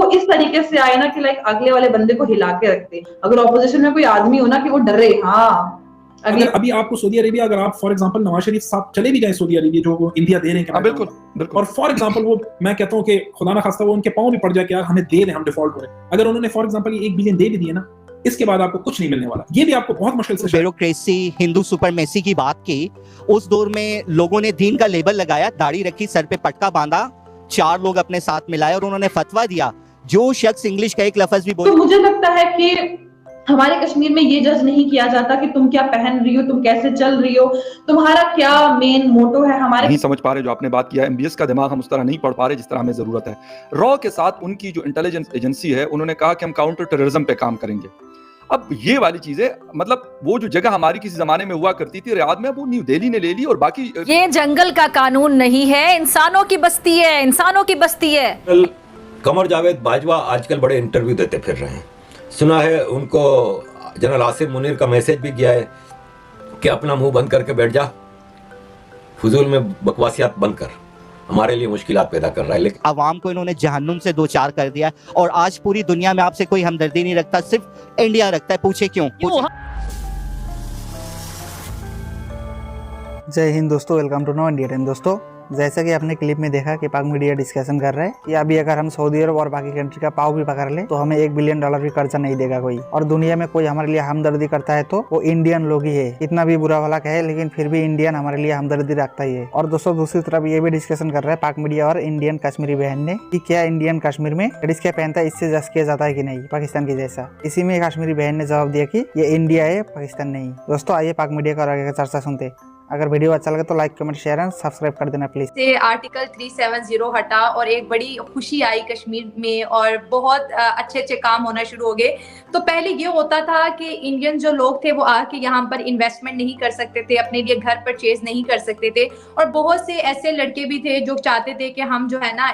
वो इस तरीके से आए ना कि लाइक अगले वाले बंदे को हिला के रखते। अगर ऑपोजिशन में कोई आदमी हो ना कि वो डरे, हाँ अगर अभी आपको सऊदी अरेबिया, अगर आप फॉर एग्जांपल नवाज शरीफ साहब चले भी जाए सऊदी अरेबिया, जो वो इंडिया दे रहे हैं, बिल्कुल बिल्कुल, और फॉर एग्जांपल वो, मैं कहता हूं कि खुदा ना खास्ता वो उनके पांव भी पड़ जाए कि यार हमें दे दें, हम डिफॉल्ट हो रहे, अगर उन्होंने फॉर एग्जांपल 1 बिलियन दे भी दिए ना, इसके बाद आपको कुछ नहीं मिलने वाला। ये भी आपको बहुत मुश्किल से, ब्यूरोक्रेसी, हिंदू सुपरमेसी की बात की, उस दौर में लोगों ने दीन का लेबल लगाया, दाढ़ी रखी, सर पे पटका बांधा, 4 लोग अपने साथ मिलाए और उन्होंने फतवा दिया, जो शख्स इंग्लिश का एक लफ्ज भी बोले। तो मुझे लगता है कि हमारे कश्मीर में ये जज नहीं किया जाता कि तुम क्या पहन रही हो, तुम कैसे चल रही हो, तुम्हारा क्या मेन मोटो है। हमारे नहीं समझ पा रहे जो आपने बात किया, एमबीएस का दिमाग हम उस तरह नहीं पढ़ पा रहे जिस तरह हमें जरूरत है। रॉ के साथ उनकी जो इंटेलिजेंस एजेंसी है, उन्होंने कहा कि हम काउंटर टेररिज्म पे काम करेंगे। अब ये वाली चीजें, मतलब वो जो जगह हमारी किसी जमाने में हुआ करती थी रियाद में, वो न्यू दिल्ली ने ले ली, और बाकी ये जंगल का कानून नहीं है, इंसानों की बस्ती है, इंसानों की बस्ती है। कमर जावेद बाजवा आजकल बड़े इंटरव्यू देते फिर रहे हैं, सुना है उनको जनरल आसिफ मुनीर का मैसेज भी गया है कि अपना मुंह बंद करके बैठ जा, फुजूल में बकवासियात बंद कर, हमारे लिए मुश्किलात पैदा कर रहा है। लेकिन अवाम को इन्होंने जहन्नुम से 2-4 कर दिया, और आज पूरी दुनिया में आपसे कोई हमदर्दी नहीं रखता, सिर्फ इंडिया रखता है। पूछे क्यों? जय हिंद दोस्तों, welcome to Know India Time. दोस्तों, जैसा कि आपने क्लिप में देखा कि पाक मीडिया डिस्कशन कर रहा है कि अभी अगर हम सऊदी अरब और बाकी कंट्री का पाव भी पकड़ ले तो हमें $1 बिलियन भी कर्जा नहीं देगा कोई, और दुनिया में कोई हमारे लिए हमदर्दी करता है तो वो इंडियन लोग ही है। इतना भी बुरा भला कहे, लेकिन फिर भी इंडियन हमारे लिए हमदर्दी रखता ही है। और दोस्तों, दूसरी तरफ ये भी डिस्कशन कर रहा है पाक मीडिया और इंडियन कश्मीरी बहन ने कि क्या इंडियन कश्मीर में लेडीज क्या पहनता है इससे जज किया जाता है कि नहीं, पाकिस्तान की जैसा। इसी में कश्मीरी बहन ने जवाब दिया कि ये इंडिया है, पाकिस्तान नहीं। दोस्तों, आइए पाक मीडिया का आगे का चर्चा सुनते। अगर वीडियो अच्छा लगे तो like, comment, share and subscribe कर देना प्लीज। से आर्टिकल 370 हटा और एक बड़ी खुशी आई कश्मीर में और बहुत अच्छे अच्छे काम होना शुरू हो गए। तो पहले ये होता था कि इंडियन जो लोग थे वो आके यहाँ पर इन्वेस्टमेंट नहीं कर सकते थे, अपने लिए घर परचेज नहीं कर सकते थे, और बहुत से ऐसे लड़के भी थे जो चाहते थे कि हम जो है ना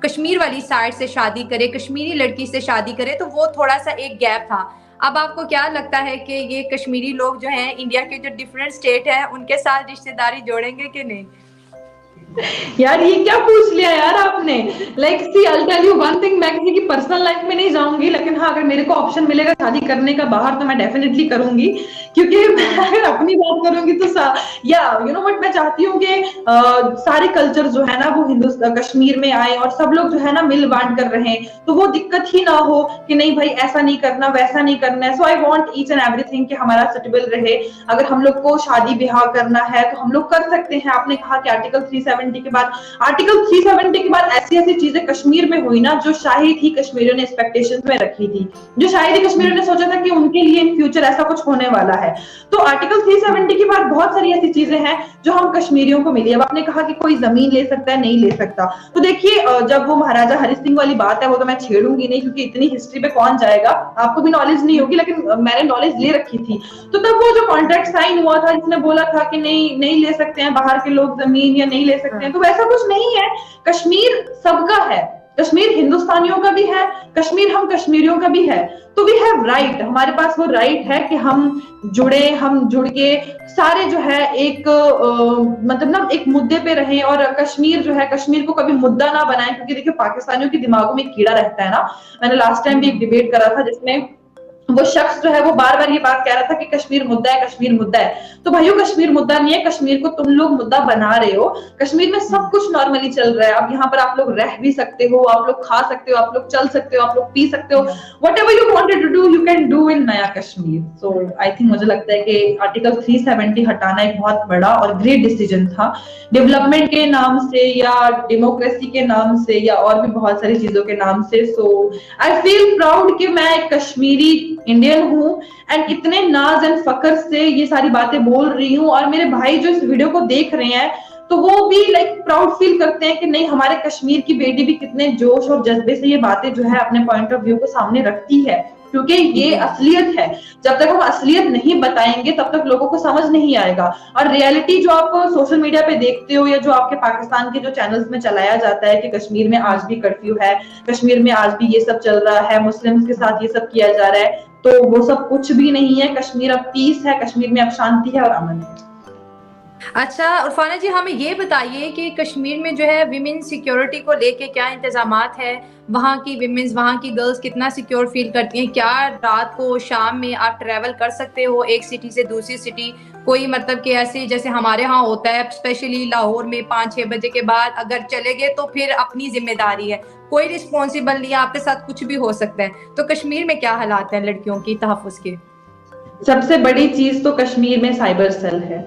कश्मीर वाली साइड से शादी करें, कश्मीरी लड़की से शादी करें। तो वो थोड़ा सा एक गैप था। अब आपको क्या लगता है कि ये कश्मीरी लोग जो हैं इंडिया के जो डिफरेंट स्टेट हैं उनके साथ रिश्तेदारी जोड़ेंगे कि नहीं? यार ये क्या पूछ लिया यार आपने। Like see I tell you one thing, मैं किसी की पर्सनल लाइफ में नहीं जाऊंगी, लेकिन हाँ अगर मेरे को ऑप्शन मिलेगा शादी करने का बाहर तो मैं डेफिनेटली करूंगी, क्योंकि मैं अगर अपनी बात करूंगी तो या यू नो व्हाट, मैं चाहती हूँ कि सारे कल्चर जो है ना वो हिंदुस्तान कश्मीर में आए और सब लोग जो है ना मिल बांट कर रहे, तो वो दिक्कत ही ना हो कि नहीं भाई ऐसा नहीं करना वैसा नहीं करना है। So I want each and everything कि हमारा सेटेबल रहे। अगर हम लोग को शादी ब्याह करना है तो हम लोग कर सकते हैं। आपने कहा कि आर्टिकल 370 के बाद, आर्टिकल 370 के बाद ऐसी ऐसी चीजें कश्मीर में हुई ना जो शायद ही कश्मीरियों ने एक्सपेक्टेशंस में रखी थी, जो शायद ही कश्मीरियों ने सोचा था कि उनके लिए इन फ्यूचर ऐसा कुछ होने वाला है। तो आर्टिकल 370 के बाद बहुत सारी ऐसी चीजें हैं जो हम कश्मीरियों को मिली। अब आपने कहा कि कोई जमीन ले सकता है, नहीं ले सकता, तो देखिए जब वो महाराजा हरि सिंह वाली बात है वो तो मैं छेड़ूंगी नहीं, क्योंकि इतनी हिस्ट्री पे कौन जाएगा, आपको भी नॉलेज नहीं होगी, लेकिन मैंने नॉलेज ले रखी थी। तो तब वो जो कॉन्ट्रैक्ट साइन हुआ था जिसने बोला था कि नहीं ले सकते हैं बाहर के लोग जमीन या नहीं ले सकते हैं, तो वैसा कुछ नहीं है। कश्मीर सबका है, कश्मीर हिंदुस्तानियों का भी है, कश्मीर हम कश्मीरियों का भी है। तो वी हैव राइट, हमारे पास वो राइट है कि हम जुड़ के सारे जो है एक मतलब ना एक मुद्दे पे रहें, और कश्मीर जो है कश्मीर को कभी मुद्दा ना बनाएं, क्योंकि देखिए पाकिस्तानियों के दिमागों में कीड़ा रहता है ना। मैंने लास्ट टाइम भी एक डिबेट करा था जिसमें वो शख्स जो है वो बार बार ये बात कह रहा था कि कश्मीर मुद्दा है, कश्मीर मुद्दा है। तो भाइयों कश्मीर मुद्दा नहीं है, कश्मीर को तुम लोग मुद्दा बना रहे हो। कश्मीर में सब कुछ नॉर्मली चल रहा है। अब यहाँ पर आप लोग रह भी सकते हो, आप लोग खा सकते हो, आप लोग चल सकते हो, आप लोग पी सकते हो, whatever you wanted to do you can do in नया कश्मीर। सो आई थिंक मुझे लगता है कि आर्टिकल 370 हटाना एक बहुत बड़ा और ग्रेट डिसीजन था, डेवलपमेंट के नाम से या डेमोक्रेसी के नाम से या और भी बहुत सारी चीजों के नाम से। सो आई फील प्राउड कि मैं एक कश्मीरी इंडियन हूँ एंड इतने नाज एंड फकर से ये सारी बातें बोल रही हूँ, और मेरे भाई जो इस वीडियो को देख रहे हैं तो वो भी लाइक प्राउड फील करते हैं कि नहीं हमारे कश्मीर की बेटी भी कितने जोश और जज्बे से ये बातें जो है अपने पॉइंट ऑफ व्यू को सामने रखती है, क्योंकि ये असलियत है। जब तक हम असलियत नहीं बताएंगे तब तक लोगों को समझ नहीं आएगा। और रियलिटी जो आप सोशल मीडिया पे देखते हो या जो आपके पाकिस्तान के जो चैनल्स में चलाया जाता है कि कश्मीर में आज भी कर्फ्यू है, कश्मीर में आज भी ये सब चल रहा है, मुस्लिम्स के साथ ये सब किया जा रहा है, तो वो सब कुछ भी नहीं है। कश्मीर अब पीस है, कश्मीर में अब शांति है और अमन है। अच्छा उरफाना जी, हमें ये बताइए कि कश्मीर में जो है विमेन सिक्योरिटी को लेके क्या इंतजामात है? वहाँ की विमेन्स, वहाँ की गर्ल्स कितना सिक्योर फील करती हैं? क्या रात को शाम में आप ट्रैवल कर सकते हो एक सिटी से दूसरी सिटी? कोई मतलब कि ऐसे जैसे हमारे यहाँ होता है स्पेशली लाहौर में 5-6 बजे के बाद अगर चले गए तो फिर अपनी जिम्मेदारी है, कोई रिस्पॉन्सिबल नहीं है, आपके साथ कुछ भी हो सकता है। तो कश्मीर में क्या हालात हैं लड़कियों की तहफ़्फ़ुज़ के? सबसे बड़ी चीज तो कश्मीर में साइबर सेल है,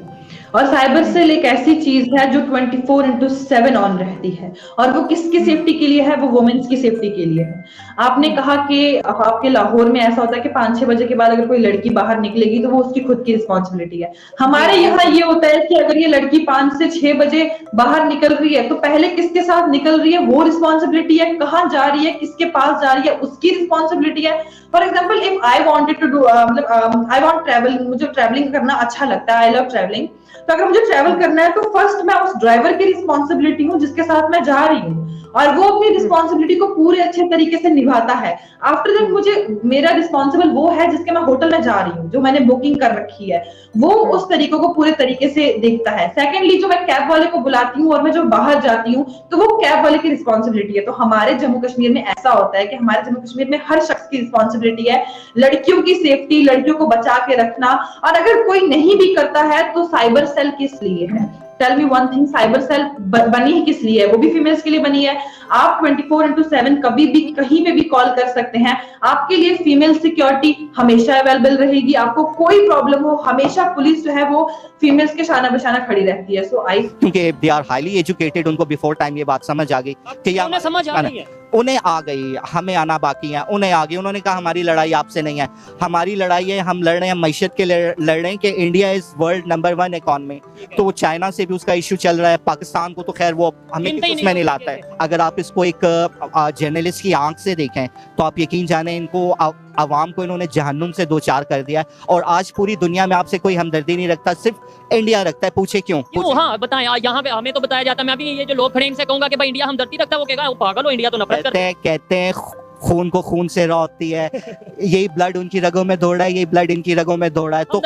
और साइबर सेल एक ऐसी चीज है जो 24/7 ऑन रहती है, और वो किसकी सेफ्टी के लिए है? वो वुमेन्स की सेफ्टी के लिए है। आपने कहा कि आपके लाहौर में ऐसा होता है कि 5-6 बजे के बाद अगर कोई लड़की बाहर निकलेगी तो वो उसकी खुद की रिस्पॉन्सिबिलिटी है। हमारे यहाँ ये होता है कि अगर ये लड़की 5 से 6 बजे बाहर निकल रही है तो पहले किसके साथ निकल रही है वो रिस्पॉन्सिबिलिटी है, कहाँ जा रही है, किसके पास जा रही है उसकी रिस्पॉन्सिबिलिटी है। For example if I wanted to do I want travel, मुझे ट्रेवलिंग करना अच्छा लगता है, आई लव ट्रेवलिंग, तो अगर मुझे ट्रैवल करना है तो फर्स्ट मैं उस ड्राइवर की रिस्पॉन्सिबिलिटी हूँ जिसके साथ मैं जा रही हूँ, और वो अपनी रिस्पॉन्सिबिलिटी को पूरे अच्छे तरीके से निभाता है। आफ्टर दैट मुझे मेरा रिस्पॉन्सिबल वो है जिसके मैं होटल में जा रही हूँ, जो मैंने बुकिंग कर रखी है, वो उस तरीके को पूरे तरीके से देखता है। सेकेंडली जो मैं कैब वाले को बुलाती हूँ और मैं जो बाहर जाती हूँ तो वो कैब वाले की रिस्पॉन्सिबिलिटी है। तो हमारे जम्मू कश्मीर में ऐसा होता है कि हमारे जम्मू कश्मीर में हर शख्स की रिस्पॉन्सिबिलिटी है लड़कियों की सेफ्टी, लड़कियों को बचा के रखना, और अगर कोई नहीं भी करता है तो साइबर सेल किस लिए है? Tell me one thing, cyber cell बनी है किस लिए है? वो भी फीमेल्स के लिए बनी है। आप 24/7 कभी भी कहीं पे भी कॉल कर सकते हैं, आपके लिए फीमेल सिक्योरिटी हमेशा अवेलेबल रहेगी। आपको कोई प्रॉब्लम हो, हमेशा पुलिस जो है वो फीमेल्स के शाना बशाना खड़ी रहती है। सो आई क्योंकि दे आर हाईली एजुकेटेड, उनको बिफोर टाइम ये बात समझ आ गई कि उन्हें समझ आ गई है, उन्हें आ गई, हमें आना बाकी है, उन्हें आ गई। उन्होंने कहा हमारी लड़ाई आपसे नहीं है, हमारी लड़ाई है, हम लड़ रहे हैं मैशत के लड़ रहे हैं कि India is world number 1 economy. तो चाइना से भी उसका इशू चल रहा है, पाकिस्तान को तो खैर वो हमें उसमें नहीं लाता है। अगर आप इसको एक जर्नलिस्ट की आंख से देखें तो आप यकीन जाने इनको अवाम को इन्होंने जहन्नुम से दो चार कर दिया, और आज पूरी दुनिया में आपसे कोई हमदर्दी नहीं रखता, सिर्फ इंडिया रखता है। पूछे क्यों? हाँ बताएं, यहाँ पे हमें तो बताया जाता है, मैं भी ये जो लोग खड़े इनसे कहूंगा कि भाई इंडिया हमदर्दी रखता है, वो कहेगा वो पागल हो, इंडिया तो नफरत करता है। कहते हैं खून को खून से रोकती है, यही ब्लड उनकी रगों में दौड़ रहा है, यही ब्लड इनकी रगों में दौड़ रहा है। तो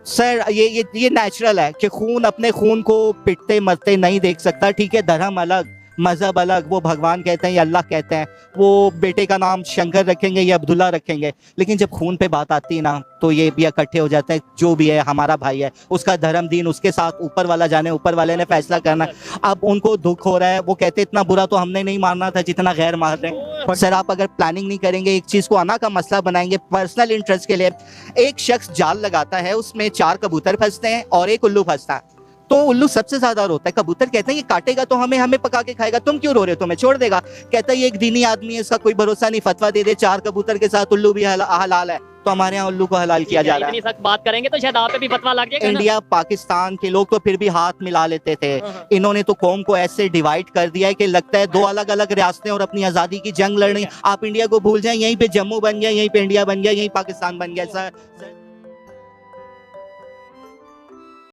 सर ये नेचुरल है कि खून अपने खून को पिटते मरते नहीं देख सकता। ठीक है, धर्म अलग, मजहब अलग, वो भगवान कहते हैं या अल्लाह कहते हैं, वो बेटे का नाम शंकर रखेंगे या अब्दुल्ला रखेंगे, लेकिन जब खून पे बात आती है ना तो ये भी इकट्ठे हो जाते हैं। जो भी है हमारा भाई है, उसका धर्म दीन उसके साथ ऊपर वाला जाने, ऊपर वाले ने फैसला करना है। अब उनको दुख हो रहा है, वो कहते इतना बुरा तो हमने नहीं मारना था जितना गैर मार रहे हैं। सर आप अगर प्लानिंग नहीं करेंगे, एक चीज को आना का मसला बनाएंगे पर्सनल इंटरेस्ट के लिए, एक शख्स जाल लगाता है, उसमें 4 कबूतर फंसते हैं और एक उल्लू फंसता है, तो उल्लू सबसे ज्यादा रोता है। कबूतर कहते हैं ये काटेगा तो हमें पका के खाएगा, तुम क्यों रो रहे हो, तुम्हें छोड़ देगा। कहता है ये एक दीनी आदमी है, इसका कोई भरोसा नहीं, फतवा दे दे 4 कबूतर के साथ उल्लू भी हलाल है, तो हमारे यहाँ उल्लू को हलाल किया जा रहा है। इतनी सख्त बात करेंगे तो शायद आप पे भी फतवा लग जाएगा। इंडिया पाकिस्तान के लोग तो फिर भी हाथ मिला लेते थे, इन्होंने तो कौम को ऐसे डिवाइड कर दिया है कि लगता है 2 अलग अलग रियासतें और अपनी आजादी की जंग लड़ रही। आप इंडिया को भूल जाएं, यहीं पे जम्मू बन गया, यहीं पे इंडिया बन गया, यहीं पाकिस्तान बन गया। सर